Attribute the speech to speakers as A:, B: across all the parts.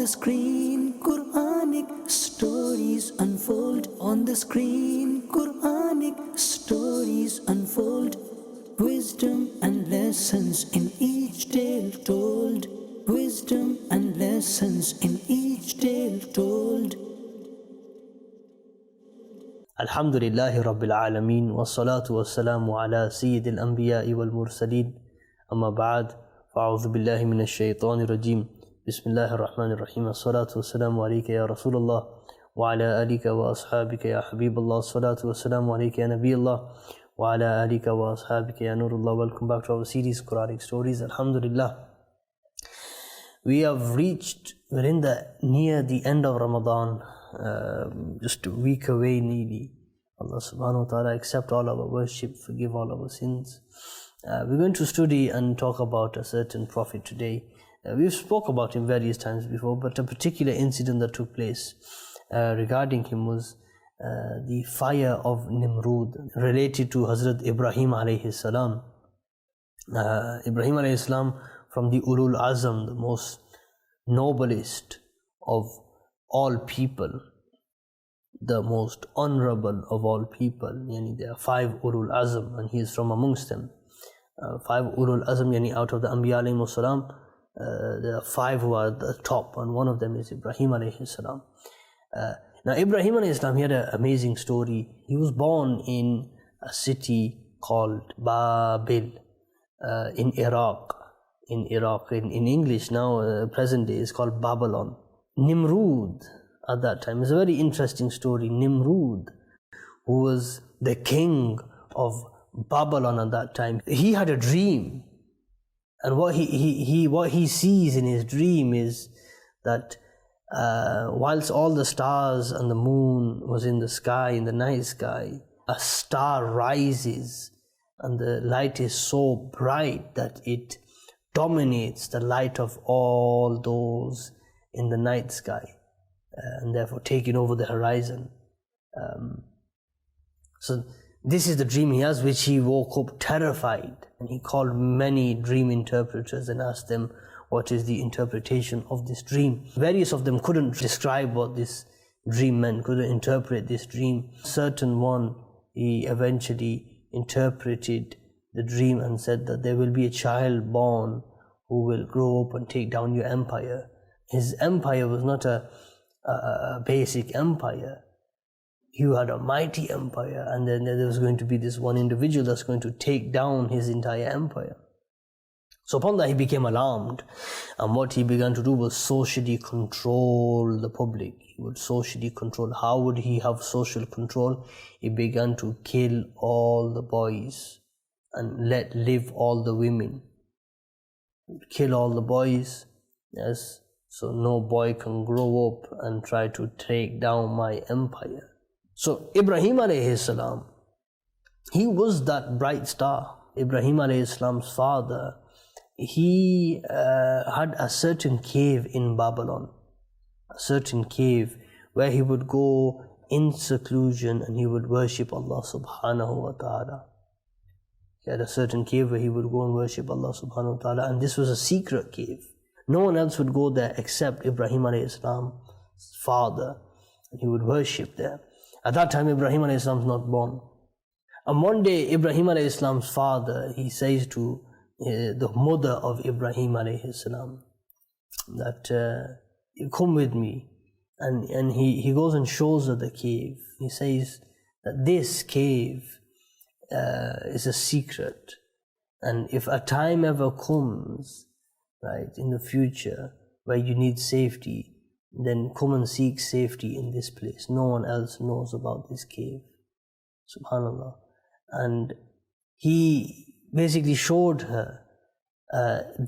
A: the screen, Quranic stories unfold. On the screen, Quranic stories unfold. Wisdom and lessons in each tale told. Wisdom and lessons in each tale told.
B: Alhamdulillahi Rabbil Alameen, wa salatu wa salamu ala Sayyidil Anbiya'i wal Mursaleen, amma ba'd, fa'udhu billahi minash shaitanir rajeem, bismillahir rahmanir rahim, as-salatu wa salamu alayka ya Rasulullah, wa ala alika wa ashabika ya Habiballah, as-salatu wa salamu alayka ya Nabiyallah, wa ala alika wa ashabika ya Nurullah. Welcome back to our series Quranic Stories. Alhamdulillah, we're near the end of Ramadan, just a week away nearly. Allah subhanahu wa ta'ala accept all our worship, forgive all our sins. We're going to study and talk about a certain prophet today. We've spoke about him various times before, but a particular incident that took place regarding him was the fire of Namrood, related to Hazrat Ibrahim alayhi salam. Ibrahim alayhi salam, from the Ulul Azam, the most noblest of all people, the most honorable of all people. Yani there are 5 Ulul Azam and he is from amongst them. 5 Ulul Azam, yani out of the Anbiya alayhi salam, there are 5 who are the top, and one of them is Ibrahim alayhi salam. Now Ibrahim alayhi salam, he had an amazing story. He was born in a city called Babil in Iraq. In English now, present day, is called Babylon. Namrood at that time is a very interesting story. Namrood, who was the king of Babylon at that time, he had a dream, and what he sees in his dream is that whilst all the stars and the moon was in the sky, in the night sky, a star rises and the light is so bright that it dominates the light of all those in the night sky, and therefore taking over the horizon. So this is the dream he has, which he woke up terrified, and he called many dream interpreters and asked them what is the interpretation of this dream. Various of them couldn't describe what this dream meant, couldn't interpret this dream. Certain one, he eventually interpreted the dream and said that there will be a child born who will grow up and take down your empire. His empire was not a basic empire. He had a mighty empire, and then there was going to be this one individual that's going to take down his entire empire. So upon that he became alarmed, and what he began to do was socially control the public. He would socially control. How would he have social control? He began to kill all the boys and let live all the women. Kill all the boys, yes, so no boy can grow up and try to take down my empire. So Ibrahim alayhi salam, he was that bright star. Ibrahim alayhi salam's father, he had a certain cave in Babylon, a certain cave where he would go in seclusion and he would worship Allah subhanahu wa ta'ala. He had a certain cave where he would go and worship Allah subhanahu wa ta'ala, and this was a secret cave. No one else would go there except Ibrahim alayhi salam's father, and he would worship there. At that time Ibrahim alayhi salam was not born. And one day Ibrahim alayhi salam's father, he says to the mother of Ibrahim alayhi salam that you come with me, and he goes and shows her the cave. He says that this cave is a secret, and if a time ever comes, right, in the future where you need safety, then come and seek safety in this place. No one else knows about this cave. Subhanallah. And he basically showed her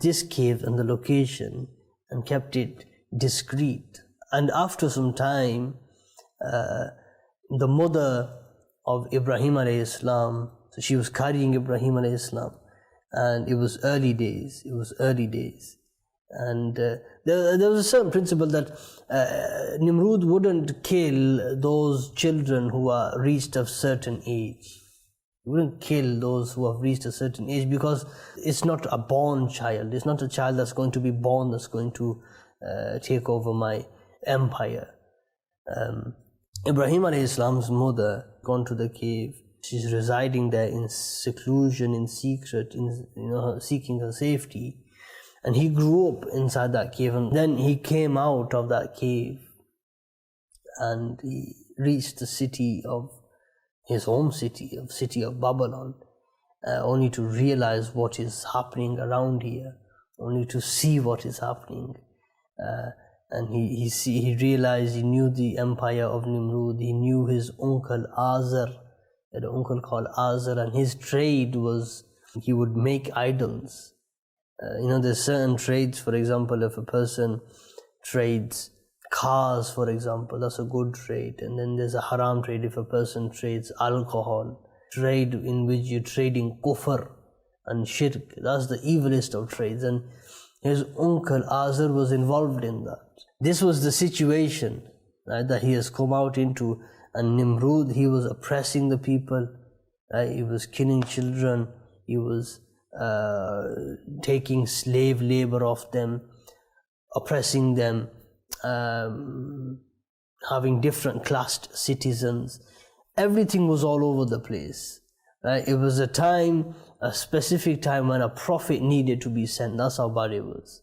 B: this cave and the location and kept it discreet. And after some time, the mother of Ibrahim alayhi salam, so she was carrying Ibrahim alayhi salam, and it was early days. And there was a certain principle that Namrood wouldn't kill those children who are reached a certain age. He wouldn't kill those who have reached a certain age, because it's not a born child. It's not a child that's going to be born that's going to take over my empire. Ibrahim alayhi salam's mother gone to the cave. She's residing there in seclusion, in secret, seeking her safety. And he grew up inside that cave, and then he came out of that cave and he reached the city of his home city of Babylon, only to realize what is happening around here, only to see what is happening. And he realized he knew the empire of Nimrud. He knew his uncle Azar. He had an uncle called Azar, and his trade was he would make idols. There's certain trades, for example, if a person trades cars, for example, that's a good trade. And then there's a haram trade if a person trades alcohol. Trade in which you're trading kufr and shirk, that's the evilest of trades. And his uncle Azar was involved in that. This was the situation, right, that he has come out into. And Nimrud, he was oppressing the people, right? He was killing children, he was taking slave labor off them, oppressing them, having different classed citizens. Everything was all over the place, right? It was a specific time when a prophet needed to be sent. That's how bad it was,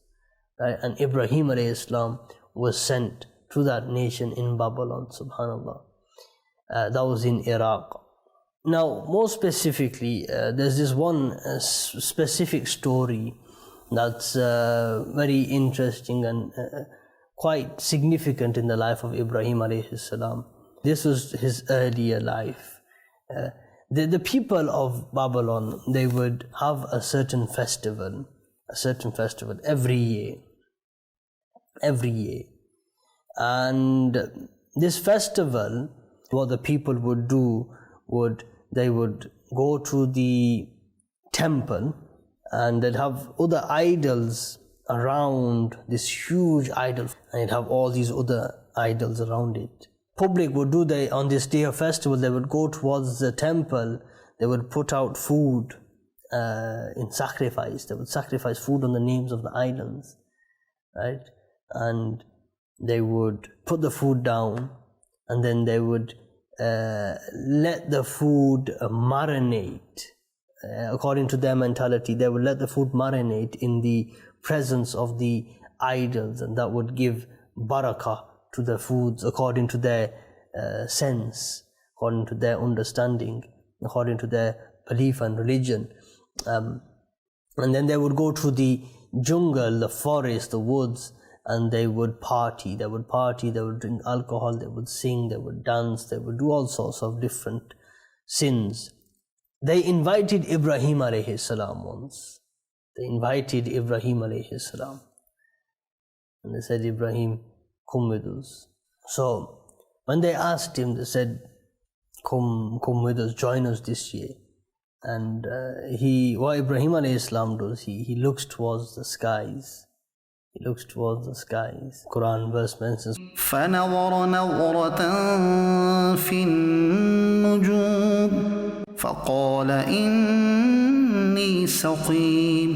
B: right? And Ibrahim alayhi salam was sent to that nation in Babylon, subhanallah. That was in Iraq. Now, more specifically, there's this one specific story that's very interesting and quite significant in the life of Ibrahim alayhi salam. This was his earlier life. The people of Babylon, they would have a certain festival every year. And this festival, what the people would do, they would go to the temple and they'd have other idols around this huge idol, and it'd have all these other idols around it. Public would do on this day of festival, they would go towards the temple, they would put out food in sacrifice. They would sacrifice food on the names of the idols, right? And they would put the food down, and then they would let the food marinate. According to their mentality, they would let the food marinate in the presence of the idols, and that would give barakah to the foods according to their sense, according to their understanding, according to their belief and religion. And then they would go to the jungle, the forest, the woods, and they would party, they would drink alcohol, they would sing, they would dance, they would do all sorts of different sins. They invited Ibrahim alayhi salam once. And they said, Ibrahim, come with us. So when they asked him, they said, come with us, join us this year. And what Ibrahim alayhi salam does, he looks towards the skies. Quran verse mentions,
C: فَنَظَرَ نَظْرَةً فِي النُّجُومِ فَقَالَ إِنِّي سَقِيمٌ.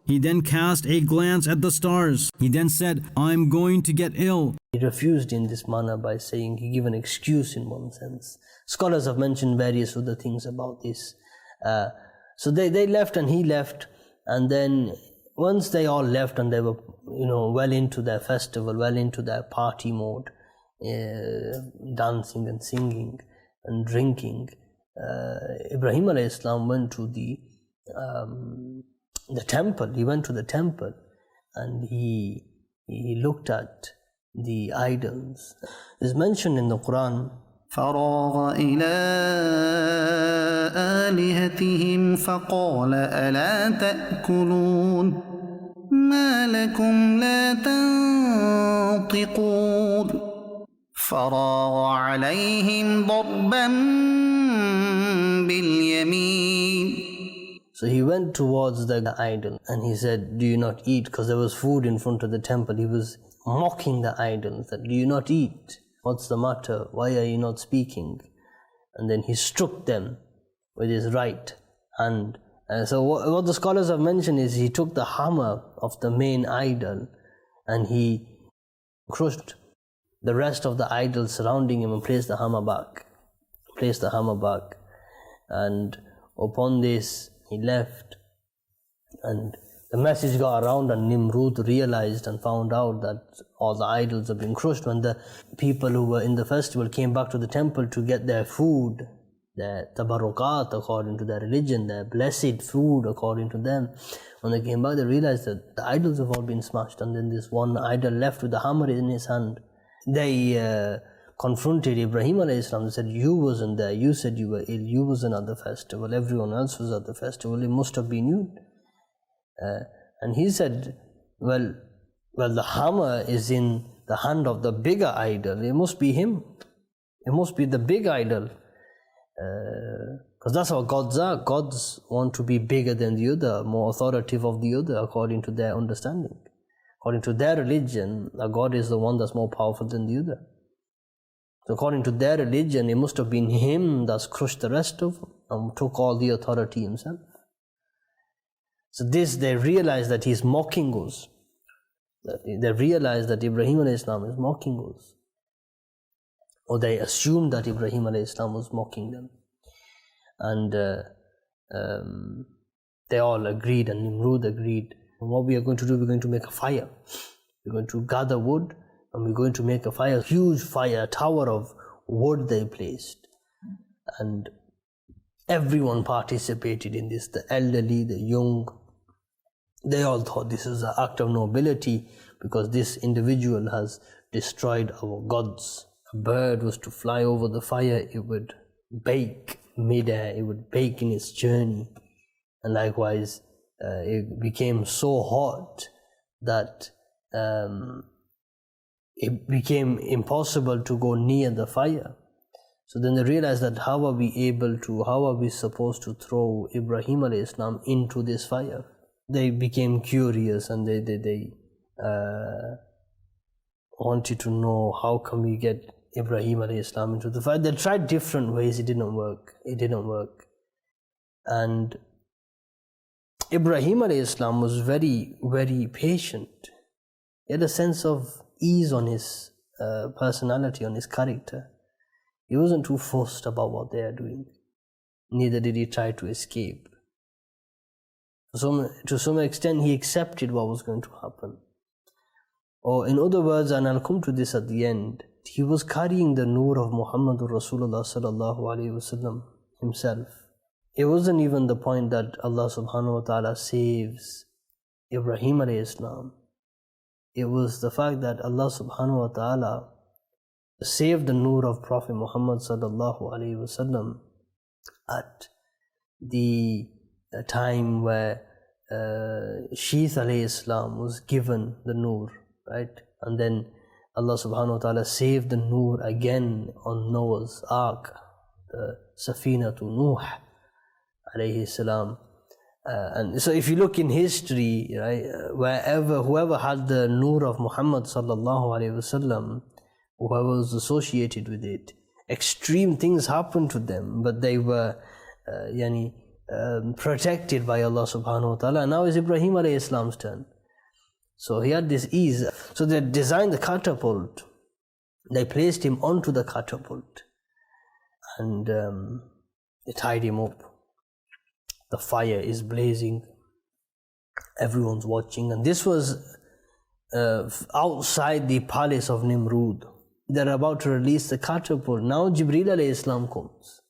D: He then cast a glance at the stars. He then said, I'm going to get ill.
B: He refused in this manner by saying, he gave an excuse in one sense. Scholars have mentioned various other things about this. So they left and he left, and then once they all left and they were, well into their festival, well into their party mode, dancing and singing and drinking, Ibrahim alayhi salam went to the temple. He went to the temple and he looked at the idols. It's mentioned in the Quran,
C: فراغ إلى آلهتهم فقال ألا تأكلون ما لكم لا تنطقون فراغ عليهم ضربا باليمين.
B: So he went towards the idol and he said, do you not eat? Because there was food in front of the temple. He was mocking the idol, that do you not eat? What's the matter? Why are you not speaking? And then he struck them with his right hand. So what the scholars have mentioned is he took the hammer of the main idol and he crushed the rest of the idols surrounding him and placed the hammer back. And upon this, he left, and the message got around, and Nimrud realized and found out that all the idols have been crushed. When the people who were in the festival came back to the temple to get their food, their tabarukat according to their religion, their blessed food according to them, when they came back, they realized that the idols have all been smashed, and then this one idol left with the hammer in his hand. They confronted Ibrahim alayhi salam and said, you wasn't there, you said you were ill, you wasn't at the festival, everyone else was at the festival, it must have been you. And he said, well, the hammer is in the hand of the bigger idol, it must be him, it must be the big idol. Because that's how gods are. Gods want to be bigger than the other, more authoritative of the other, according to their understanding. According to their religion, a god is the one that's more powerful than the other. So according to their religion, it must have been him that's crushed the rest of them and took all the authority himself. So they realize that he's mocking us. They realize that Ibrahim alayhi salam is mocking us. Or they assumed that Ibrahim alayhi salam was mocking them. And they all agreed, and Nimrud agreed. And what we are going to do, we're going to make a fire. We're going to gather wood, and we're going to make a fire, a huge fire, a tower of wood they placed. And everyone participated in this, the elderly, the young. They all thought this is an act of nobility, because this individual has destroyed our gods. A bird was to fly over the fire, it would bake midair, it would bake in its journey. And likewise, it became so hot that it became impossible to go near the fire. So then they realized that how are we supposed to throw Ibrahim alayhi salam into this fire? They became curious, and they wanted to know, how can we get Ibrahim alayhi salam into the fire? They tried different ways, it didn't work. And Ibrahim alayhi salam was very, very patient. He had a sense of ease on his personality, on his character. He wasn't too fussed about what they are doing. Neither did he try to escape. To some extent, he accepted what was going to happen. Or in other words, and I'll come to this at the end, he was carrying the nur of Muhammadur Rasulullah sallallahu alaihi wasallam himself. It wasn't even the point that Allah subhanahu wa ta'ala saves Ibrahim alayhi salam. It was the fact that Allah subhanahu wa ta'ala saved the nur of Prophet Muhammad sallallahu alaihi wasallam at the time where Sheeth alayhi salam was given the nur, right? And then Allah subhanahu wa ta'ala saved the nur again on Noah's Ark, the Safina to Nuh alayhi salam. And so if you look in history, right, whoever had the nur of Muhammad sallallahu alayhi wasallam, whoever was associated with it, extreme things happened to them, but they were protected by Allah subhanahu wa ta'ala. And now it's Ibrahim alayhi salam's turn. So he had this ease. So they designed the catapult. They placed him onto the catapult, and they tied him up. The fire is blazing. Everyone's watching. And this was outside the palace of Nimrud. They're about to release the catapult. Now Jibreel alayhi salam comes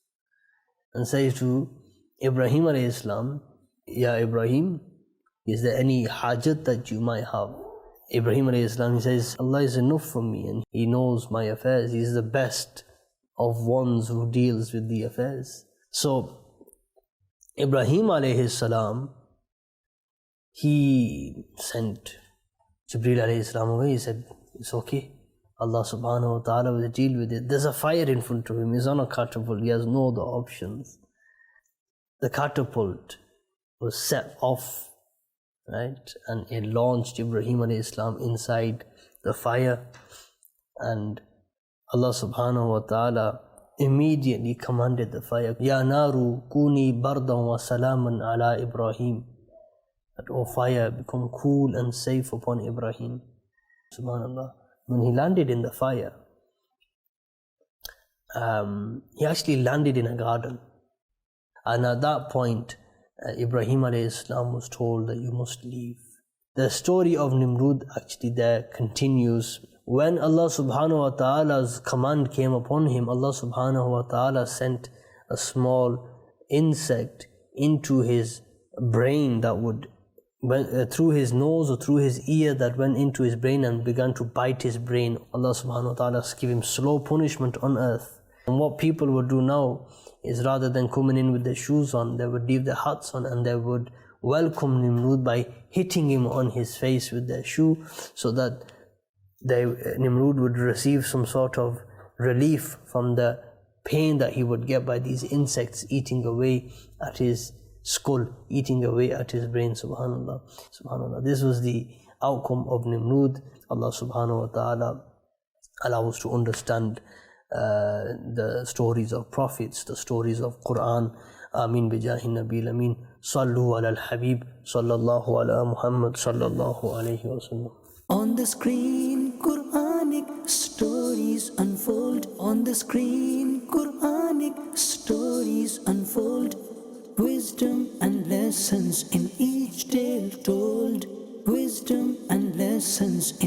B: and says to Ibrahim alayhi salam, Ya Ibrahim, is there any hajat that you might have? Ibrahim alayhi salam, he says, Allah is enough for me, and He knows my affairs. He is the best of ones who deals with the affairs. So Ibrahim alayhi salam, he sent Jibreel alayhi salam away. He said, it's okay, Allah subhanahu wa ta'ala will deal with it. There's a fire in front of him, he's on a catapult, he has no other options. The catapult was set off, right, and it launched Ibrahim alayhi salam inside the fire, and Allah subhanahu wa ta'ala immediately commanded the fire, Ya naru kuni bardan wa salaman ala Ibrahim, that, O fire, become cool and safe upon Ibrahim. Subhanallah. When he landed in the fire, he actually landed in a garden. And at that point, Ibrahim alayhi salam was told that you must leave. The story of Nimrud actually there continues. When Allah subhanahu wa ta'ala's command came upon him, Allah subhanahu wa ta'ala sent a small insect into his brain that would, through his nose or through his ear, that went into his brain and began to bite his brain. Allah subhanahu wa ta'ala gave him slow punishment on earth. And what people would do now is, rather than coming in with their shoes on, they would leave their hats on and they would welcome Nimrud by hitting him on his face with their shoe, so that Nimrud would receive some sort of relief from the pain that he would get by these insects eating away at his skull, eating away at his brain. Subhanallah. Subhanallah. This was the outcome of Nimrud. Allah subhanahu wa ta'ala allows us to understand the stories of prophets, the stories of Quran. Ameen bijahi nabil ameen. Sallu ala al-habib sallallahu ala Muhammad sallallahu alayhi wa sallam.
A: On the screen, Quranic stories unfold. On the screen, Quranic stories unfold. Wisdom and lessons in each tale told. Wisdom and lessons